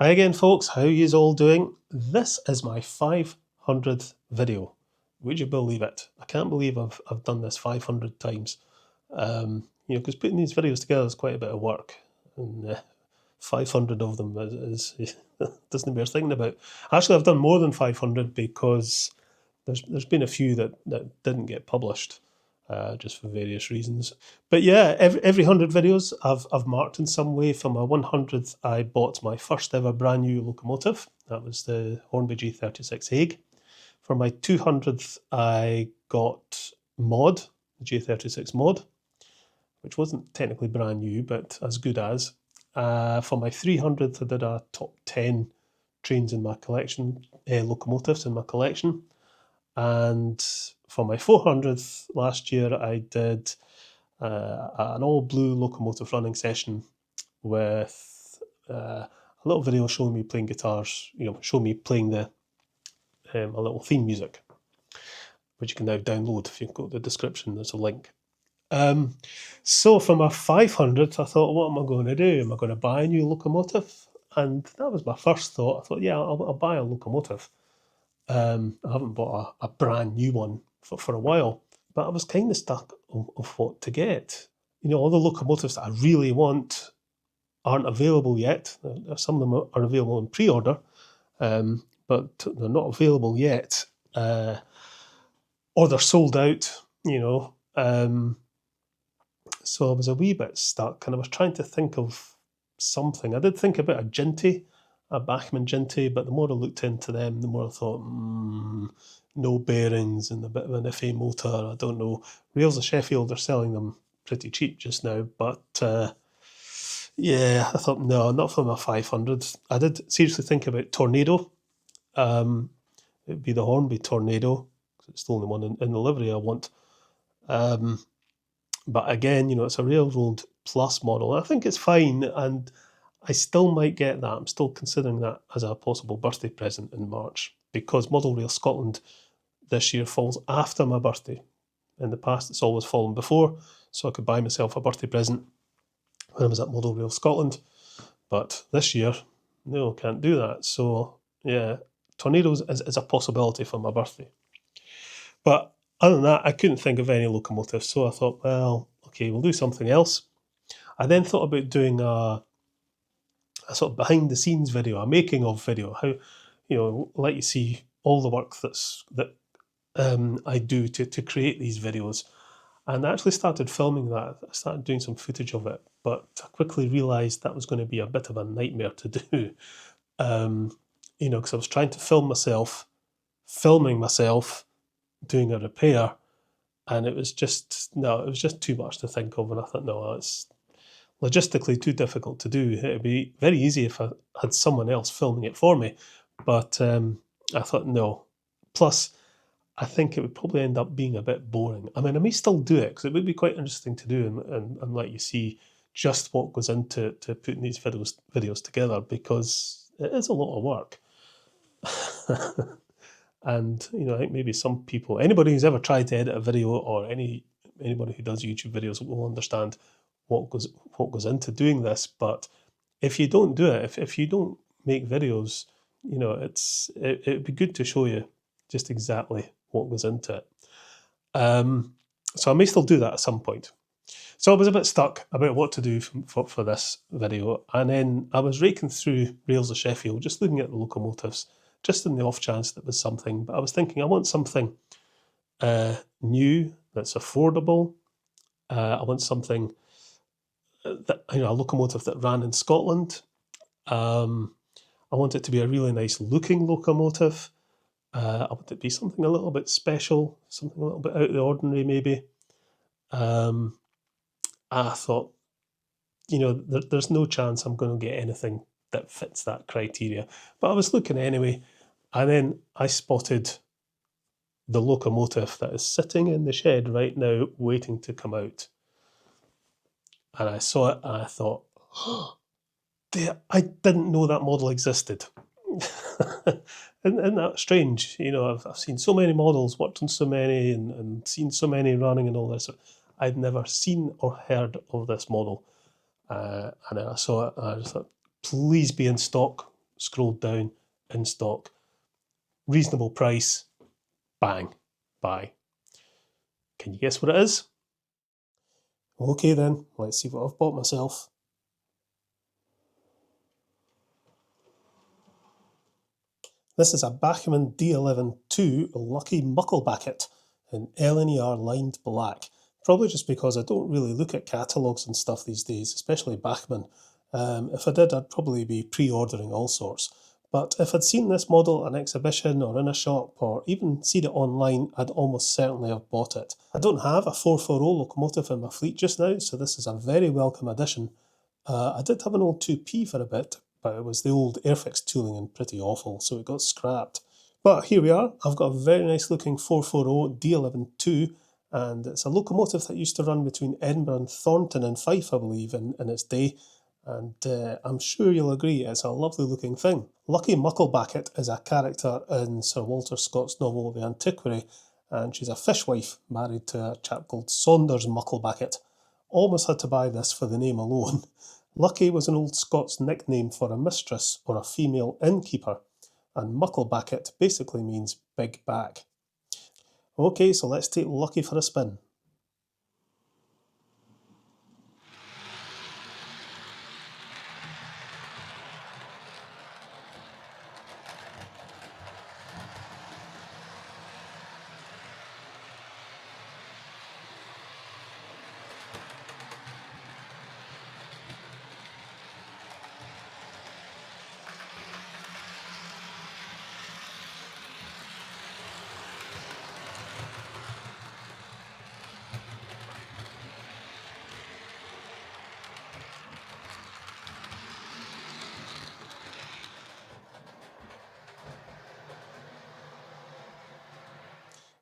Hi again, folks. How yous all doing? This is my 500th video. Would you believe it? I can't believe I've done this 500 times. Because putting these videos together is quite a bit of work, and 500 of them is doesn't bear thinking about. Actually, I've done more than 500 because there's been a few that didn't get published, just for various reasons. But yeah, every 100 videos I've marked in some way. For my 100th, I bought my first ever brand new locomotive. That was the Hornby G36 Hague. For my 200th, I got Mod, the G36 Mod, which wasn't technically brand new, but as good as. For my 300th, I did a top 10 trains in my collection, locomotives in my collection. And for my 400th last year, I did an all blue locomotive running session with a little video showing me playing guitars, show me playing a little theme music, which you can now download. If you go to the description, there's a link. So for my 500th, I thought, what am I going to do? Am I going to buy a new locomotive? And that was my first thought. I thought, yeah, I'll buy a locomotive. I haven't bought a brand new one for a while, but I was kind of stuck of what to get. All the locomotives that I really want aren't available yet. Some of them are available in pre-order, but they're not available yet, or they're sold out. So I was a wee bit stuck, and I was trying to think of something. I did think about a Ginty, a Bachmann Ginty, but the more I looked into them, the more I thought, no bearings and a bit of an iffy motor. I don't know. Rails of Sheffield are selling them pretty cheap just now, but yeah, I thought, no, not for my 500. I did seriously think about Tornado. It'd be the Hornby Tornado, because it's the only one in the livery I want. But again, it's a Railroad Plus model. I think it's fine, and I still might get that. I'm still considering that as a possible birthday present in March, because Model Rail Scotland this year falls after my birthday. In the past, it's always fallen before, so I could buy myself a birthday present when I was at Model Rail Scotland. But this year, no, can't do that. So yeah, Tornadoes is a possibility for my birthday. But other than that, I couldn't think of any locomotives, so I thought, well, okay, we'll do something else. I then thought about doing a sort of behind the scenes video, a making of video, how, let you see all the work that I do to create these videos. And I actually started filming that. I started doing some footage of it, but I quickly realised that was going to be a bit of a nightmare to do. Because I was trying to film myself, filming myself, doing a repair, and it was just too much to think of. And I thought, no, it's logistically too difficult to do. It'd be very easy if I had someone else filming it for me, but I thought, no. Plus, I think it would probably end up being a bit boring. I mean, I may still do it because it would be quite interesting to do and let you see just what goes into putting these videos together, because it is a lot of work. And I think maybe some people, anybody who's ever tried to edit a video, or anybody who does YouTube videos, will understand what goes into doing this. But if you don't do it, if you don't make videos, it'd be good to show you just exactly what goes into it. So I may still do that at some point. So I was a bit stuck about what to do for this video, and then I was raking through Rails of Sheffield, just looking at the locomotives, just in the off chance that was something. But I was thinking, I want something new, that's affordable. I want something that, a locomotive that ran in Scotland. I want it to be a really nice looking locomotive. I want it to be something a little bit special, something a little bit out of the ordinary, maybe. I thought, there's no chance I'm going to get anything that fits that criteria. But I was looking anyway, and then I spotted the locomotive that is sitting in the shed right now, waiting to come out. And I saw it, and I thought, oh, I didn't know that model existed. Isn't that strange? I've seen so many models, worked on so many, and seen so many running and all this. I'd never seen or heard of this model. And I saw it, and I just thought, please be in stock. scrolled down, in stock, reasonable price, bang, buy. Can you guess what it is? Okay then, let's see what I've bought myself. This is a Bachmann D11-2 Lucky Mucklebacket in LNER lined black. Probably just because I don't really look at catalogues and stuff these days, especially Bachmann. If I did, I'd probably be pre-ordering all sorts. But if I'd seen this model at an exhibition or in a shop or even seen it online, I'd almost certainly have bought it. I don't have a 440 Locomotive in my fleet just now, so this is a very welcome addition. I did have an old 2P for a bit, but it was the old Airfix tooling and pretty awful, so it got scrapped. But here we are. I've got a very nice looking 440 D11-2, and it's a locomotive that used to run between Edinburgh and Thornton and Fife, I believe, in its day. And I'm sure you'll agree it's a lovely looking thing. Lucky Mucklebacket is a character in Sir Walter Scott's novel The Antiquary, and she's a fishwife married to a chap called Saunders Mucklebacket. Almost had to buy this for the name alone. Lucky was an old Scots nickname for a mistress or a female innkeeper, and Mucklebacket basically means big back. Okay, so let's take Lucky for a spin.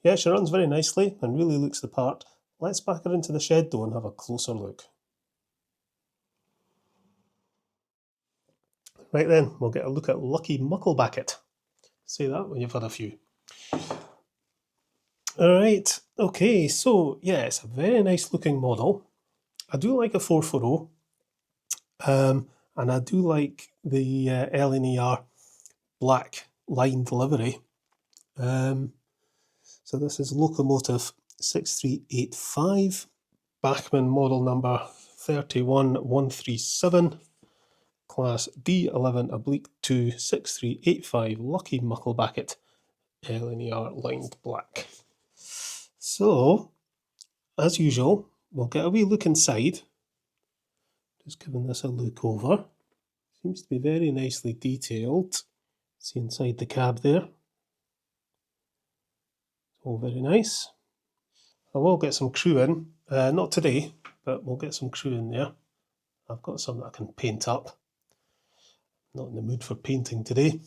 Yeah, she runs very nicely and really looks the part. Let's back her into the shed though and have a closer look. Right then, we'll get a look at Lucky Mucklebacket. Say that when you've had a few. Alright, okay, so yeah, it's a very nice looking model. I do like a 440, and I do like the LNER black lined livery. So this is Locomotive 6385, Bachmann model number 31137, class D11-2 6385 Lucky Mucklebacket, LNER lined black. So, as usual, we'll get a wee look inside. Just giving this a look over. Seems to be very nicely detailed. See inside the cab there. All very nice. I will get some crew in, not today, but we'll get some crew in there. I've got some that I can paint up. Not in the mood for painting today.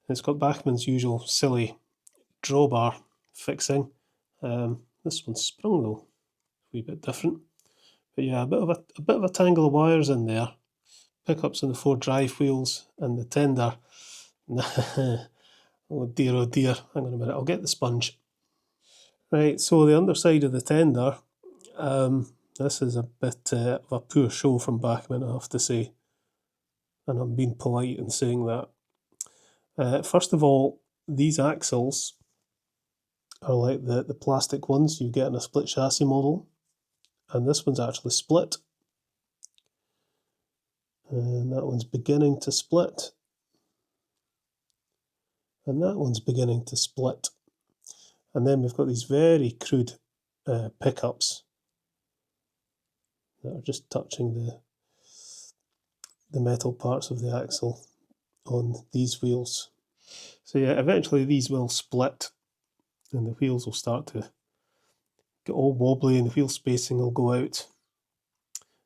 It's got Bachmann's usual silly drawbar fixing. This one's sprung though, a wee bit different. But yeah, a bit of a tangle of wires in there. Pickups on the 4 drive wheels and the tender. Oh dear. Hang on a minute, I'll get the sponge. Right, so the underside of the tender, this is a bit of a poor show from Bachmann, I have to say. And I'm being polite in saying that. First of all, these axles are like the plastic ones you get in a split chassis model. And this one's actually split. And that one's beginning to split. And that one's beginning to split. And then we've got these very crude pickups that are just touching the metal parts of the axle on these wheels. So yeah, eventually these will split and the wheels will start to get all wobbly and the wheel spacing will go out.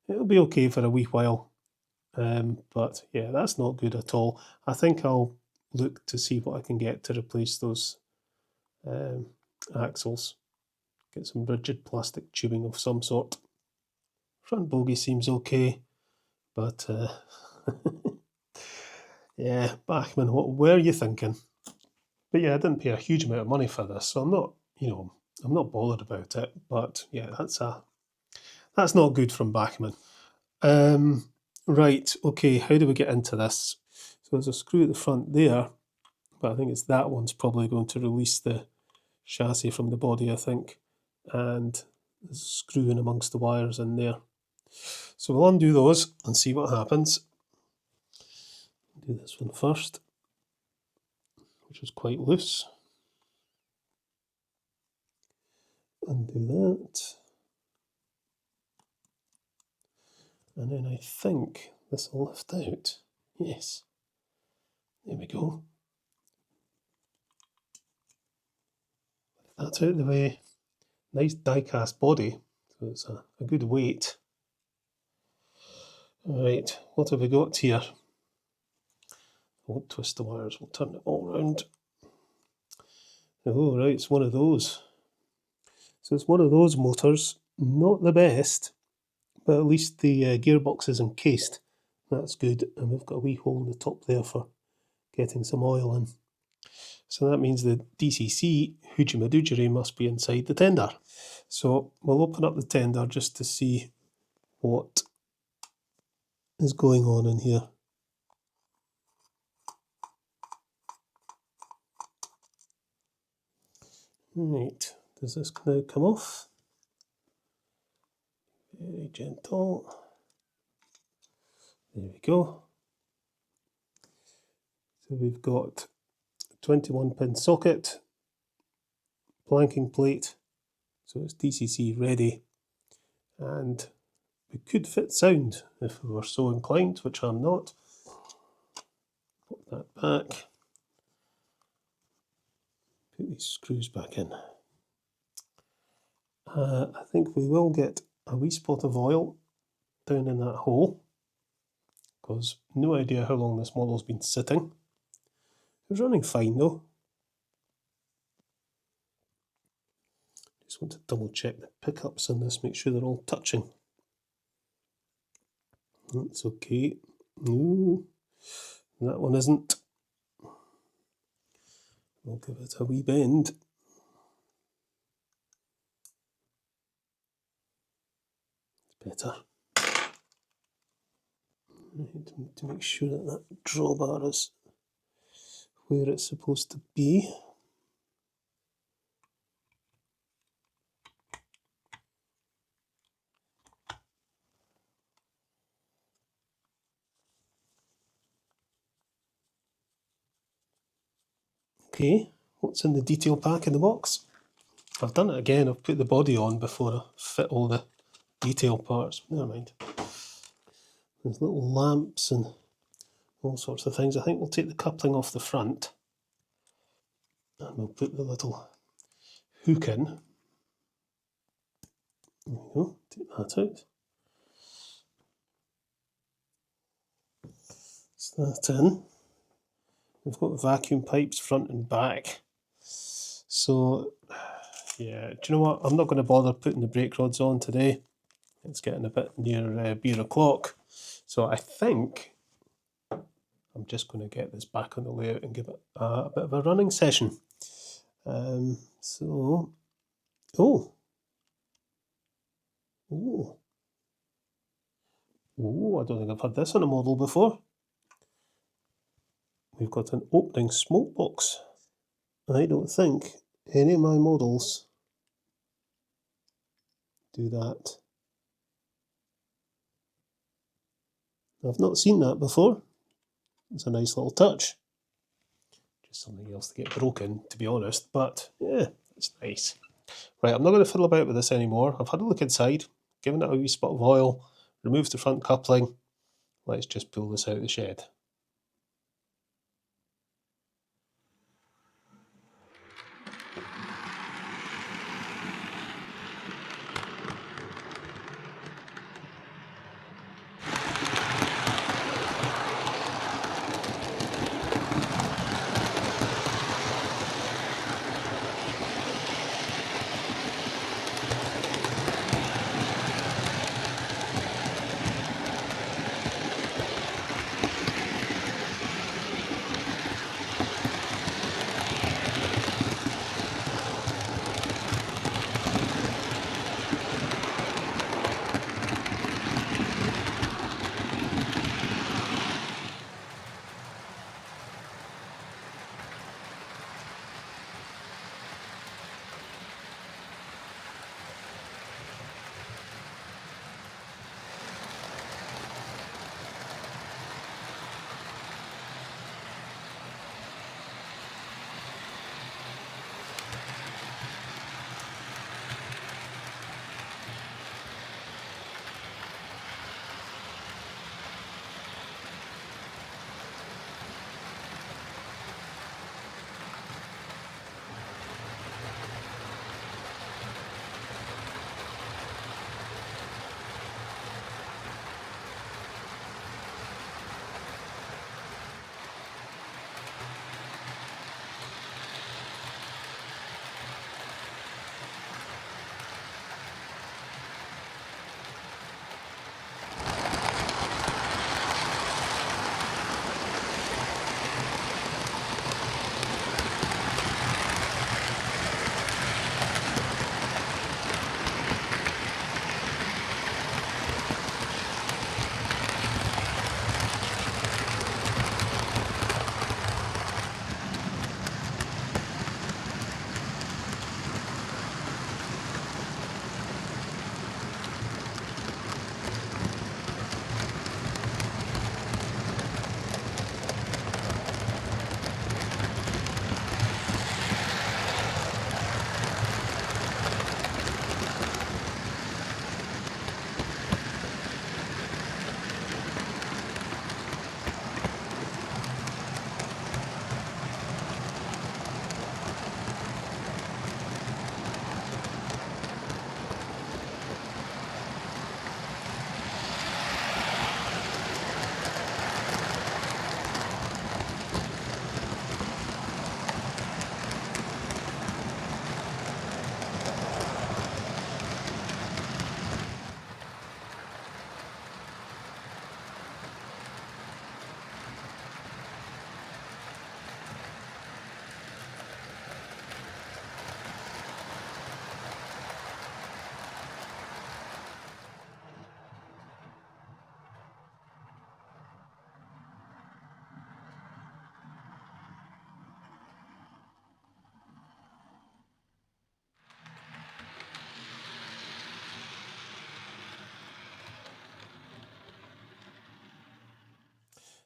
It'll be okay for a wee while, but yeah, that's not good at all. I think I'll look to see what I can get to replace those axles. Get some rigid plastic tubing of some sort. Front bogie seems okay, but yeah, Bachmann, what were you thinking? But yeah, I didn't pay a huge amount of money for this, so I'm not, I'm not bothered about it. But yeah, that's not good from Bachmann. Right, okay, how do we get into this? So So there's a screw at the front there, but I think it's that one's probably going to release the chassis from the body, I think. And there's a screw in amongst the wires in there. So we'll undo those and see what happens. Do this one first, which is quite loose. Undo that. And then I think this will lift out. Yes. There we go. That's out of the way. Nice die-cast body, so it's a good weight. Alright, what have we got here? I won't twist the wires, we'll turn it all around. Oh, right, it's one of those. So it's one of those motors, not the best, but at least the gearbox is encased. That's good, and we've got a wee hole in the top there for getting some oil in. So that means the DCC Hoojimadoojery must be inside the tender. So we'll open up the tender just to see what is going on in here. Right, does this now come off? Very gentle. There we go. So we've got 21-pin socket, blanking plate, so it's DCC ready, and we could fit sound if we were so inclined, which I'm not. Put that back. Put these screws back in. I think we will get a wee spot of oil down in that hole, because no idea how long this model's been sitting. It's running fine though. Just want to double check the pickups on this, make sure they're all touching. That's okay. No, that one isn't. We'll give it a wee bend. It's better. Right, to make sure that that drawbar is where it's supposed to be. Okay, what's in the detail pack in the box? I've done it again, I've put the body on before I fit all the detail parts. Never mind. There's little lamps and all sorts of things. I think we'll take the coupling off the front and we'll put the little hook in. There we go, take that out. That's that in. We've got vacuum pipes front and back. So, yeah, do you know what? I'm not going to bother putting the brake rods on today. It's getting a bit near beer o'clock. So I think I'm just going to get this back on the layout and give it a bit of a running session. Oh, I don't think I've had this on a model before. We've got an opening smoke box. I don't think any of my models do that. I've not seen that before. It's a nice little touch. Just something else to get broken, to be honest, but yeah, it's nice. Right, I'm not going to fiddle about with this anymore. I've had a look inside, given it a wee spot of oil, removed the front coupling. Let's just pull this out of the shed.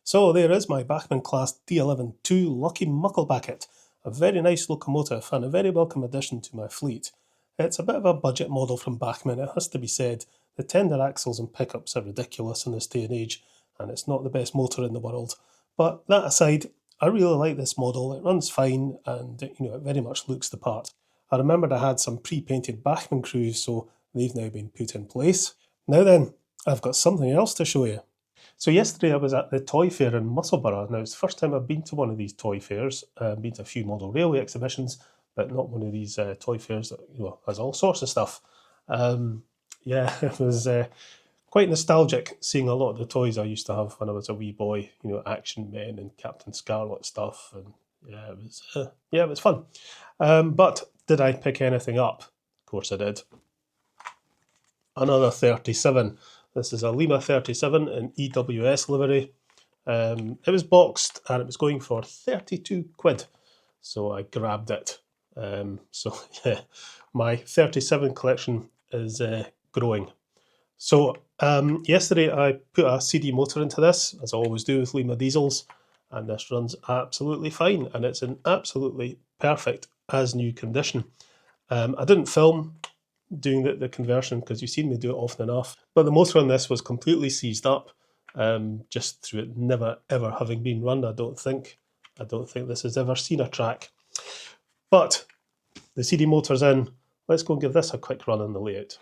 So there is my Bachmann Class D11-2 Lucky Mucklebacket, a very nice locomotive and a very welcome addition to my fleet. It's a bit of a budget model from Bachmann, it has to be said. The tender axles and pickups are ridiculous in this day and age, and it's not the best motor in the world. But that aside, I really like this model. It runs fine and it very much looks the part. I remembered I had some pre-painted Bachmann crews, so they've now been put in place. Now then, I've got something else to show you. So yesterday I was at the toy fair in Musselburgh. Now it's the first time I've been to one of these toy fairs. I've been to a few model railway exhibitions, but not one of these toy fairs that has all sorts of stuff. Yeah, it was quite nostalgic seeing a lot of the toys I used to have when I was a wee boy. Action Men and Captain Scarlet stuff, and it was fun. But did I pick anything up? Of course I did. Another 37. This is a Lima 37 in EWS livery. It was boxed and it was going for 32 quid. So I grabbed it. So yeah, my 37 collection is growing. So yesterday I put a CD motor into this, as I always do with Lima diesels, and this runs absolutely fine, and it's in absolutely perfect as new condition. I didn't film doing the conversion because you've seen me do it often enough, but the motor on this was completely seized up, just through it never ever having been run. I don't think this has ever seen a track. But the CD motor's in. Let's go and give this a quick run on the layout.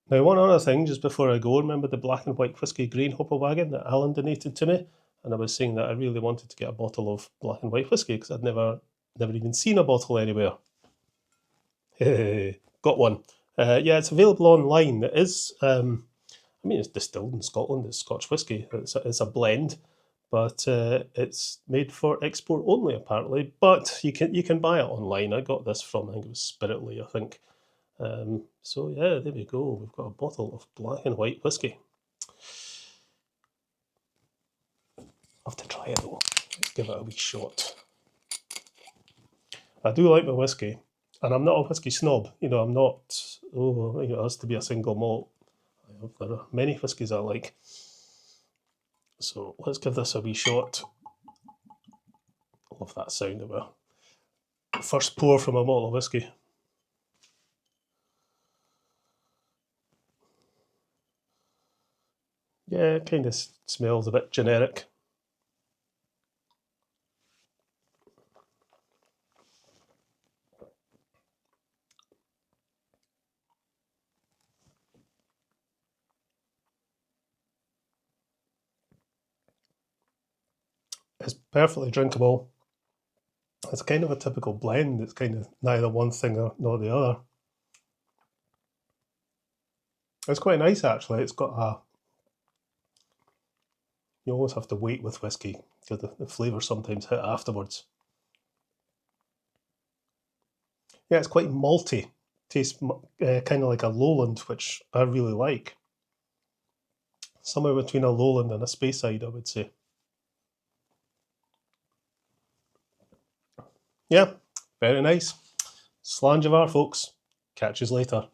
Now, one other thing, just before I go, remember the black and white whiskey grain hopper wagon that Alan donated to me? And I was saying that I really wanted to get a bottle of black and white whiskey because I'd never even seen a bottle anywhere. Got one. Yeah, it's available online. It is, it's distilled in Scotland. It's Scotch whiskey. It's a blend, but it's made for export only apparently. But you can buy it online. I got this from, I think it was Spiritly, I think. So yeah, there we go. We've got a bottle of black and white whiskey. I'll have to try it though. Let's give it a wee shot. I do like my whiskey, and I'm not a whiskey snob. I'm not. It has to be a single malt. There are many whiskies I like. So let's give this a wee shot. I love that sound of a first pour from a bottle of whiskey. Yeah, it kind of smells a bit generic. It's perfectly drinkable. It's kind of a typical blend. It's kind of neither one thing nor the other. It's quite nice actually. It's got a. You always have to wait with whiskey because the flavours sometimes hit afterwards. Yeah, it's quite malty. Tastes kind of like a lowland, which I really like. Somewhere between a lowland and a Speyside, I would say. Yeah, very nice. Slanjavar, folks. Catch you later.